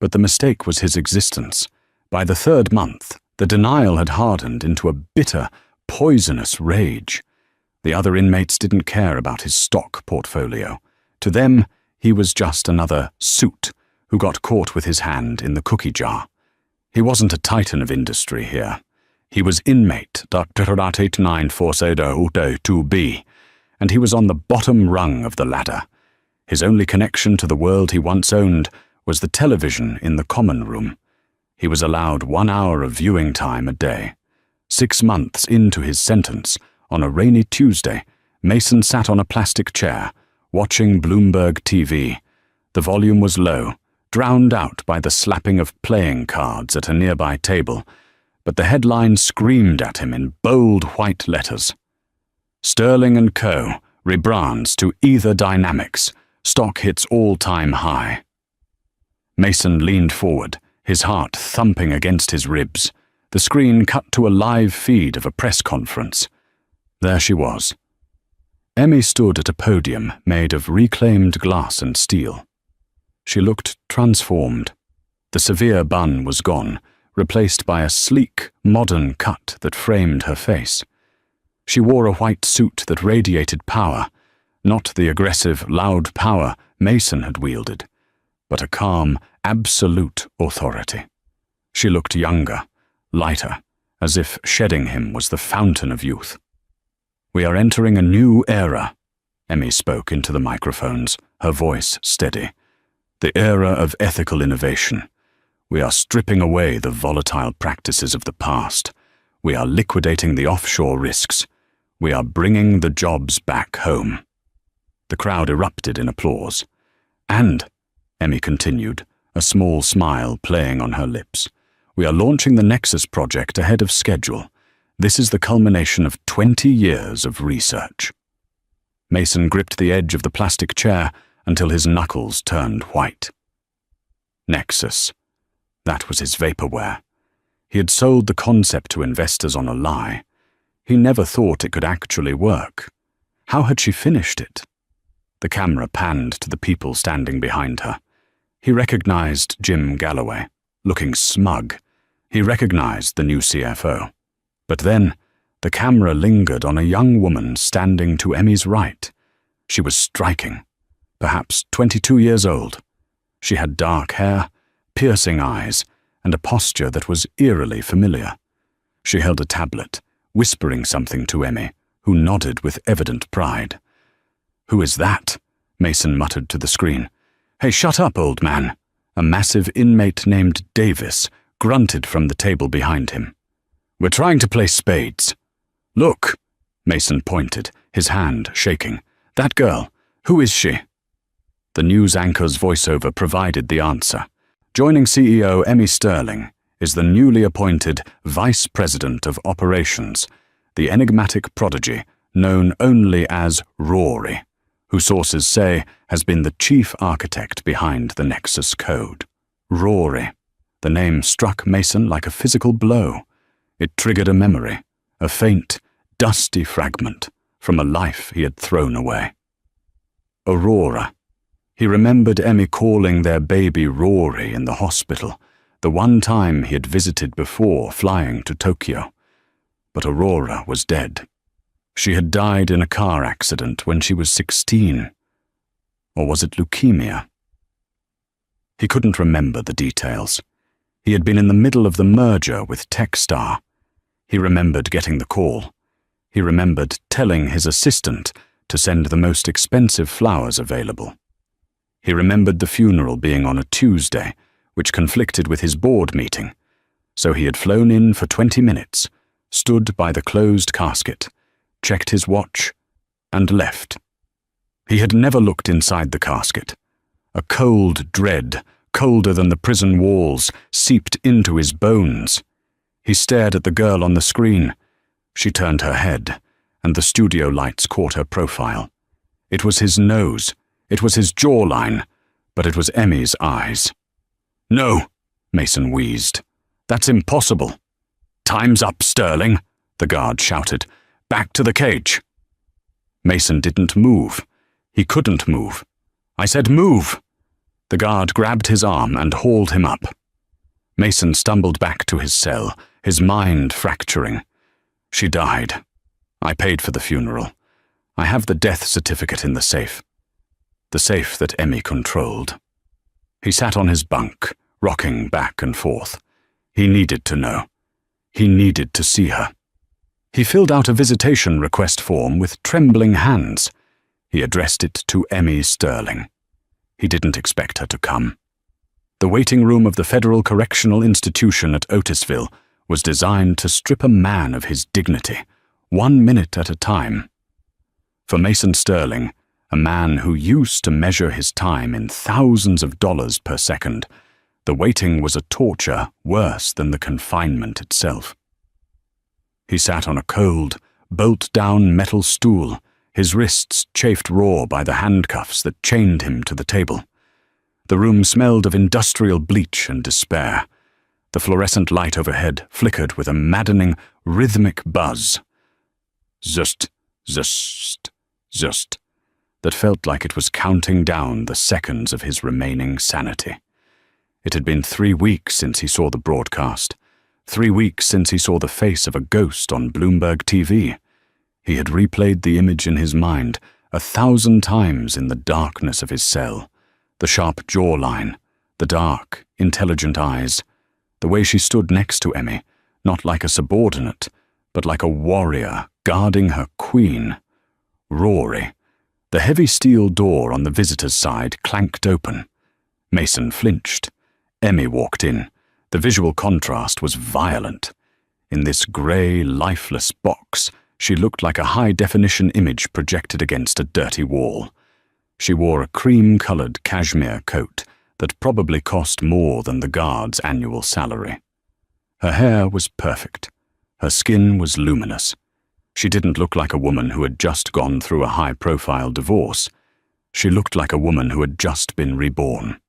A: But the mistake was his existence. By the third month, the denial had hardened into a bitter, poisonous rage. The other inmates didn't care about his stock portfolio. To them, he was just another suit who got caught with his hand in the cookie jar. He wasn't a titan of industry here. He was inmate .89442B, and he was on the bottom rung of the ladder. His only connection to the world he once owned was the television in the common room. He was allowed 1 hour of viewing time a day. 6 months into his sentence, on a rainy Tuesday, Mason sat on a plastic chair, watching Bloomberg TV. The volume was low, drowned out by the slapping of playing cards at a nearby table, but the headline screamed at him in bold white letters. Sterling & Co. rebrands to Ether Dynamics. Stock hits all-time high. Mason leaned forward, his heart thumping against his ribs. The screen cut to a live feed of a press conference. There she was. Emmy stood at a podium made of reclaimed glass and steel. She looked transformed. The severe bun was gone, replaced by a sleek, modern cut that framed her face. She wore a white suit that radiated power, not the aggressive, loud power Mason had wielded, but a calm, absolute authority. She looked younger, lighter, as if shedding him was the fountain of youth. "We are entering a new era," Emmy spoke into the microphones, her voice steady. "The era of ethical innovation. We are stripping away the volatile practices of the past. We are liquidating the offshore risks. We are bringing the jobs back home." The crowd erupted in applause. "And," Emmy continued, a small smile playing on her lips, "we are launching the Nexus project ahead of schedule. This is the culmination of 20 years of research." Mason gripped the edge of the plastic chair until his knuckles turned white. Nexus. That was his vaporware. He had sold the concept to investors on a lie. He never thought it could actually work. How had she finished it? The camera panned to the people standing behind her. He recognized Jim Galloway, looking smug. He recognized the new CFO. But then, the camera lingered on a young woman standing to Emmy's right. She was striking, perhaps 22 years old. She had dark hair, piercing eyes, and a posture that was eerily familiar. She held a tablet, whispering something to Emmy, who nodded with evident pride. "Who is that?" Mason muttered to the screen. "Hey, shut up, old man." A massive inmate named Davis grunted from the table behind him. "We're trying to play spades." "Look," Mason pointed, his hand shaking. "That girl, who is she?" The news anchor's voiceover provided the answer. Joining CEO Emmy Sterling is the newly appointed Vice President of Operations, the enigmatic prodigy known only as Rory, who sources say has been the chief architect behind the Nexus Code. Rory. The name struck Mason like a physical blow. It triggered a memory, a faint, dusty fragment from a life he had thrown away. Aurora. He remembered Emmy calling their baby Rory in the hospital, the one time he had visited before flying to Tokyo. But Aurora was dead. She had died in a car accident when she was 16. Or was it leukemia? He couldn't remember the details. He had been in the middle of the merger with Techstar. He remembered getting the call. He remembered telling his assistant to send the most expensive flowers available. He remembered the funeral being on a Tuesday, which conflicted with his board meeting. So he had flown in for 20 minutes, stood by the closed casket, checked his watch, and left. He had never looked inside the casket. A cold dread, colder than the prison walls, seeped into his bones. He stared at the girl on the screen. She turned her head, and the studio lights caught her profile. It was his nose. It was his jawline, but it was Emmy's eyes. No, Mason wheezed. That's impossible. Time's up, Sterling, the guard shouted. Back to the cage. Mason didn't move. He couldn't move. I said move. The guard grabbed his arm and hauled him up. Mason stumbled back to his cell, his mind fracturing. She died. I paid for the funeral. I have the death certificate in the safe. The safe that Emmy controlled. He sat on his bunk, rocking back and forth. He needed to know. He needed to see her. He filled out a visitation request form with trembling hands. He addressed it to Emmy Sterling. He didn't expect her to come. The waiting room of the Federal Correctional Institution at Otisville was designed to strip a man of his dignity, 1 minute at a time. For Mason Sterling, a man who used to measure his time in thousands of dollars per second, the waiting was a torture worse than the confinement itself. He sat on a cold, bolt-down metal stool, his wrists chafed raw by the handcuffs that chained him to the table. The room smelled of industrial bleach and despair. The fluorescent light overhead flickered with a maddening, rhythmic buzz. Zust, zust, zust, that felt like it was counting down the seconds of his remaining sanity. It had been 3 weeks since he saw the broadcast, 3 weeks since he saw the face of a ghost on Bloomberg TV. He had replayed the image in his mind 1,000 times in the darkness of his cell. The sharp jawline, the dark, intelligent eyes, the way she stood next to Emmy, not like a subordinate, but like a warrior guarding her queen. Rory. The heavy steel door on the visitor's side clanked open. Mason flinched. Emmy walked in. The visual contrast was violent. In this grey, lifeless box, she looked like a high-definition image projected against a dirty wall. She wore a cream-colored cashmere coat that probably cost more than the guard's annual salary. Her hair was perfect. Her skin was luminous. She didn't look like a woman who had just gone through a high-profile divorce. She looked like a woman who had just been reborn.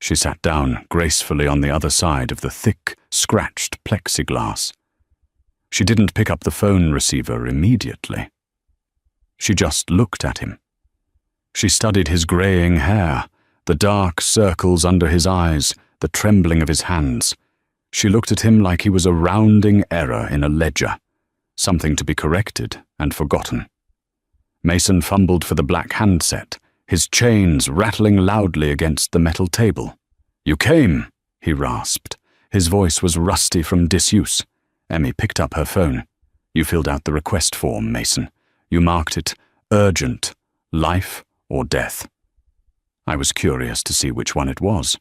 A: She sat down gracefully on the other side of the thick, scratched plexiglass. She didn't pick up the phone receiver immediately. She just looked at him. She studied his greying hair, the dark circles under his eyes, the trembling of his hands. She looked at him like he was a rounding error in a ledger, something to be corrected and forgotten. Mason fumbled for the black handset, his chains rattling loudly against the metal table. "You came," he rasped. His voice was rusty from disuse. Emmy picked up her phone. "You filled out the request form, Mason. You marked it urgent, life or death." I was curious to see which one it was.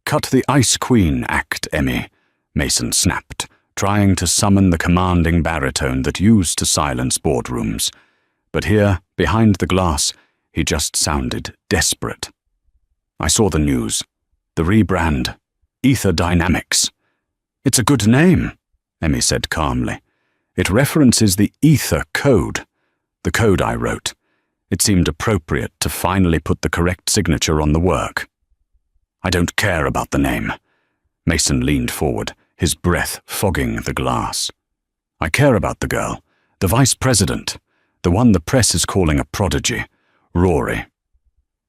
A: "Cut the Ice Queen act, Emmy," Mason snapped, trying to summon the commanding baritone that used to silence boardrooms. But here, behind the glass, he just sounded desperate. "I saw the news. The rebrand. Ether Dynamics." "It's a good name," Emmy said calmly. "It references the Ether Code, the code I wrote. It seemed appropriate to finally put the correct signature on the work." "I don't care about the name." Mason leaned forward, his breath fogging the glass. "I care about the girl, the vice president, the one the press is calling a prodigy, Rory."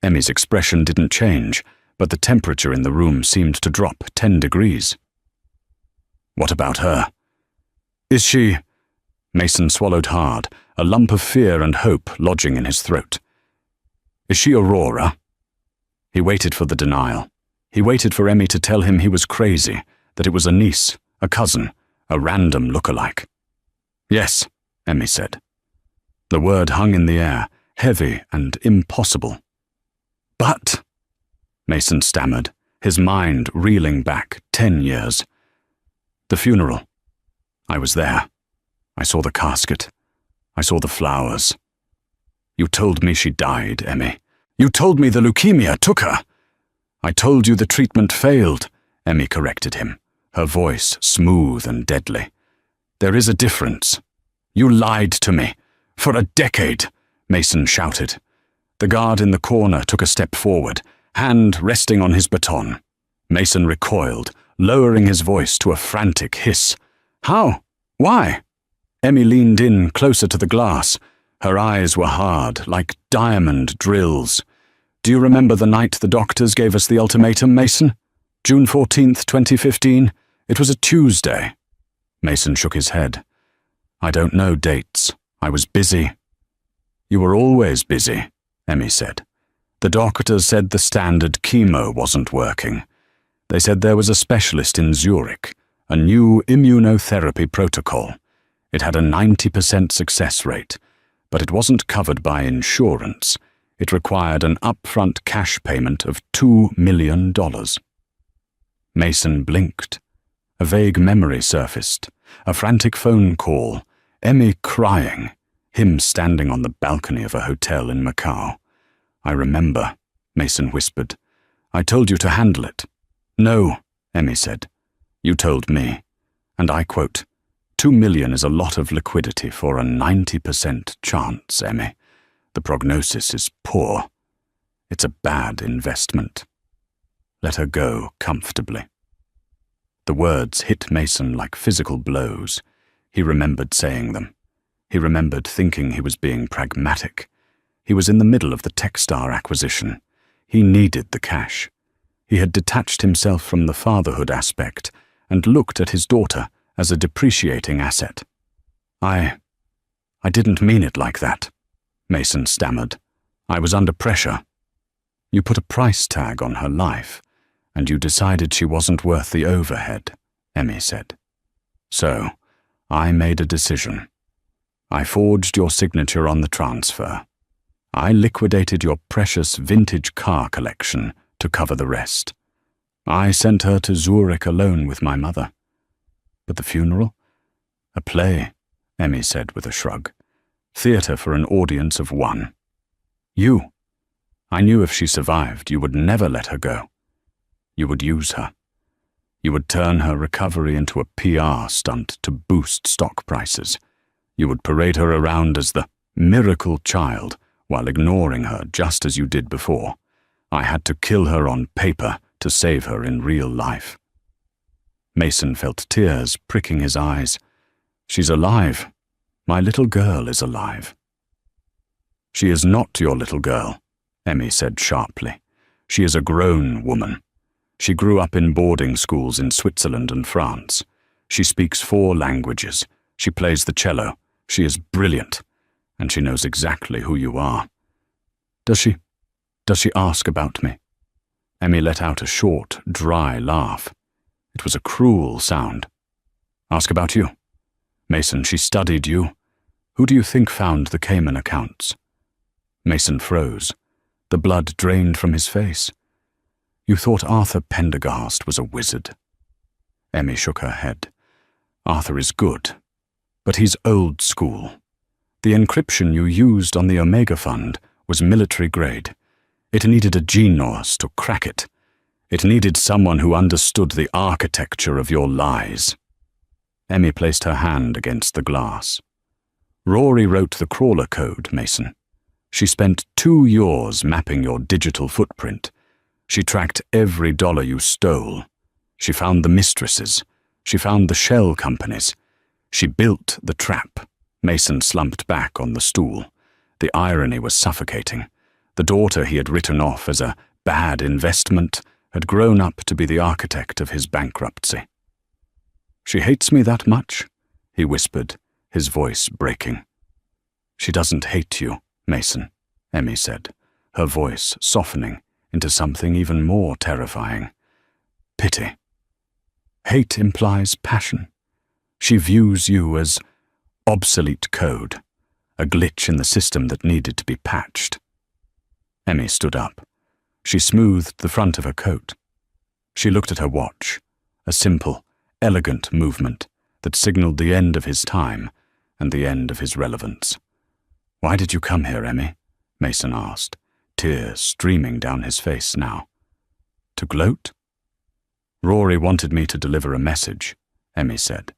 A: Emmy's expression didn't change, but the temperature in the room seemed to drop 10 degrees. "What about her?" "Is she—" Mason swallowed hard, a lump of fear and hope lodging in his throat. "Is she Aurora?" He waited for the denial. He waited for Emmy to tell him he was crazy, that it was a niece, a cousin, a random look-alike. "Yes," Emmy said. The word hung in the air, heavy and impossible. "But—" Mason stammered, his mind reeling back 10 years. "The funeral. I was there. I saw the casket. I saw the flowers. You told me she died, Emmy. You told me the leukemia took her." "I told you the treatment failed," Emmy corrected him, her voice smooth and deadly. "There is a difference. You lied to me. For a decade," Mason shouted. The guard in the corner took a step forward, hand resting on his baton. Mason recoiled, lowering his voice to a frantic hiss. How? Why? Emmy leaned in closer to the glass. Her eyes were hard, like diamond drills. Do you remember the night the doctors gave us the ultimatum, Mason? June 14th, 2015? It was a Tuesday. Mason shook his head. I don't know dates. I was busy. You were always busy, Emmy said. The doctors said the standard chemo wasn't working. They said there was a specialist in Zurich, a new immunotherapy protocol. It had a 90% success rate, but it wasn't covered by insurance. It required an upfront cash payment of $2 million. Mason blinked. A vague memory surfaced. A frantic phone call. Emmy crying. Him standing on the balcony of a hotel in Macau. I remember, Mason whispered. I told you to handle it. No, Emmy said. You told me. And I quote, $2 million is a lot of liquidity for a 90% chance, Emmy. The prognosis is poor. It's a bad investment. Let her go comfortably. The words hit Mason like physical blows. He remembered saying them. He remembered thinking he was being pragmatic. He was in the middle of the Techstar acquisition. He needed the cash. He had detached himself from the fatherhood aspect and looked at his daughter as a depreciating asset. I didn't mean it like that, Mason stammered. I was under pressure. You put a price tag on her life, and you decided she wasn't worth the overhead, Emmy said. So, I made a decision. I forged your signature on the transfer. I liquidated your precious vintage car collection to cover the rest. I sent her to Zurich alone with my mother. But the funeral? A play, Emmy said with a shrug. Theatre for an audience of one. You. I knew if she survived, you would never let her go. You would use her. You would turn her recovery into a PR stunt to boost stock prices. You would parade her around as the miracle child while ignoring her just as you did before. I had to kill her on paper to save her in real life. Mason felt tears pricking his eyes. She's alive. My little girl is alive. She is not your little girl, Emmy said sharply. She is a grown woman. She grew up in boarding schools in Switzerland and France. She speaks 4 languages. She plays the cello. She is brilliant, and she knows exactly who you are. Does she ask about me? Emmy let out a short, dry laugh. It was a cruel sound. Ask about you? Mason, she studied you. Who do you think found the Cayman accounts? Mason froze. The blood drained from his face. You thought Arthur Pendergast was a wizard. Emmy shook her head. Arthur is good, but he's old school. The encryption you used on the Omega Fund was military grade. It needed a genius to crack it. It needed someone who understood the architecture of your lies. Emmy placed her hand against the glass. Rory wrote the crawler code, Mason. She spent 2 years mapping your digital footprint. She tracked every dollar you stole. She found the mistresses. She found the shell companies. She built the trap. Mason slumped back on the stool. The irony was suffocating. The daughter he had written off as a bad investment had grown up to be the architect of his bankruptcy. She hates me that much, he whispered, his voice breaking. She doesn't hate you, Mason, Emmy said, her voice softening into something even more terrifying. Pity. Hate implies passion. She views you as obsolete code, a glitch in the system that needed to be patched. Emmy stood up. She smoothed the front of her coat. She looked at her watch, a simple, elegant movement that signaled the end of his time and the end of his relevance. Why did you come here, Emmy? Mason asked, tears streaming down his face now. To gloat? Rory wanted me to deliver a message, Emmy said.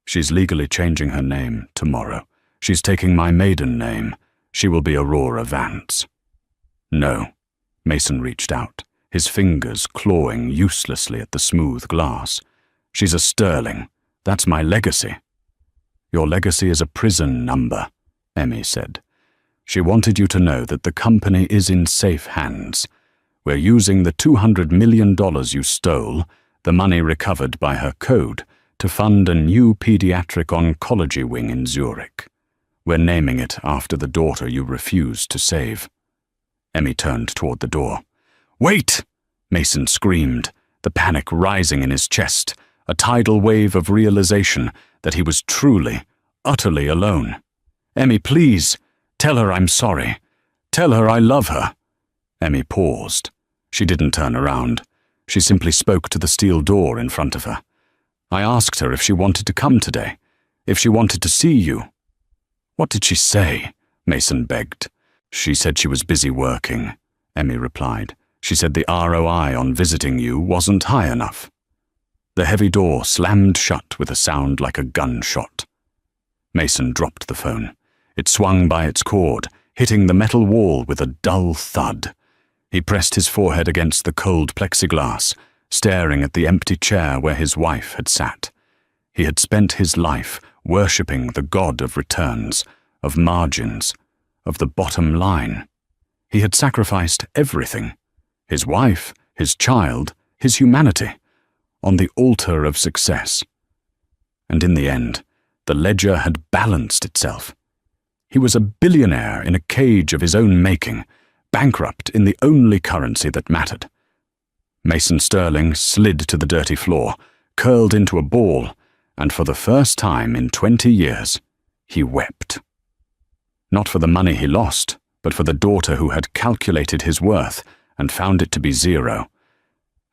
A: She's legally changing her name tomorrow. She's taking my maiden name. She will be Aurora Vance. No. Mason reached out, his fingers clawing uselessly at the smooth glass. "She's a sterling. That's my legacy." "Your legacy is a prison number," Emmy said. "She wanted you to know that the company is in safe hands. We're using the $200 million you stole, the money recovered by her code, to fund a new pediatric oncology wing in Zurich. We're naming it after the daughter you refused to save." Emmy turned toward the door. "Wait!" Mason screamed, the panic rising in his chest, a tidal wave of realization that he was truly, utterly alone. "Emmy, please, tell her I'm sorry. Tell her I love her." Emmy paused. She didn't turn around. She simply spoke to the steel door in front of her. "I asked her if she wanted to come today, if she wanted to see you." "What did she say?" Mason begged. "She said she was busy working," Emmy replied. "She said the ROI on visiting you wasn't high enough." The heavy door slammed shut with a sound like a gunshot. Mason dropped the phone. It swung by its cord, hitting the metal wall with a dull thud. He pressed his forehead against the cold plexiglass, staring at the empty chair where his wife had sat. He had spent his life worshipping the god of returns, of margins, of the bottom line. He had sacrificed everything: his wife, his child, his humanity, on the altar of success. And in the end, the ledger had balanced itself. He was a billionaire in a cage of his own making, bankrupt in the only currency that mattered. Mason Sterling slid to the dirty floor, curled into a ball, and for the first time in 20 years, he wept. Not for the money he lost, but for the daughter who had calculated his worth and found it to be zero.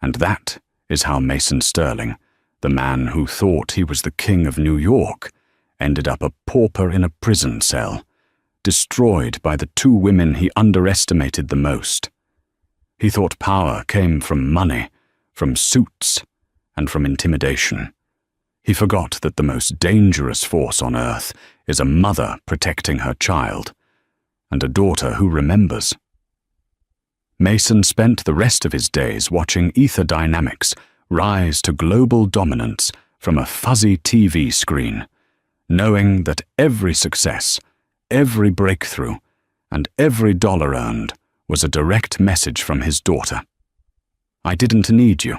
A: And that is how Mason Sterling, the man who thought he was the king of New York, ended up a pauper in a prison cell, destroyed by the two women he underestimated the most. He thought power came from money, from suits, and from intimidation. He forgot that the most dangerous force on earth is a mother protecting her child, and a daughter who remembers. Mason spent the rest of his days watching ether dynamics rise to global dominance from a fuzzy TV screen, knowing that every success, every breakthrough, and every dollar earned was a direct message from his daughter. "I didn't need you."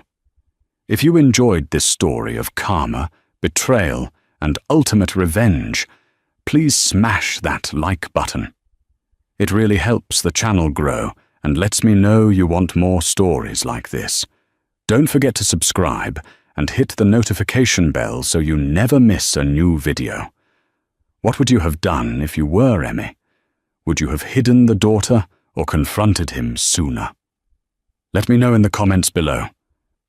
A: If you enjoyed this story of karma, betrayal, and ultimate revenge, please smash that like button. It really helps the channel grow and lets me know you want more stories like this. Don't forget to subscribe and hit the notification bell so you never miss a new video. What would you have done if you were Emmy? Would you have hidden the daughter or confronted him sooner? Let me know in the comments below.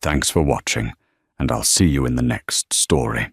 A: Thanks for watching, and I'll see you in the next story.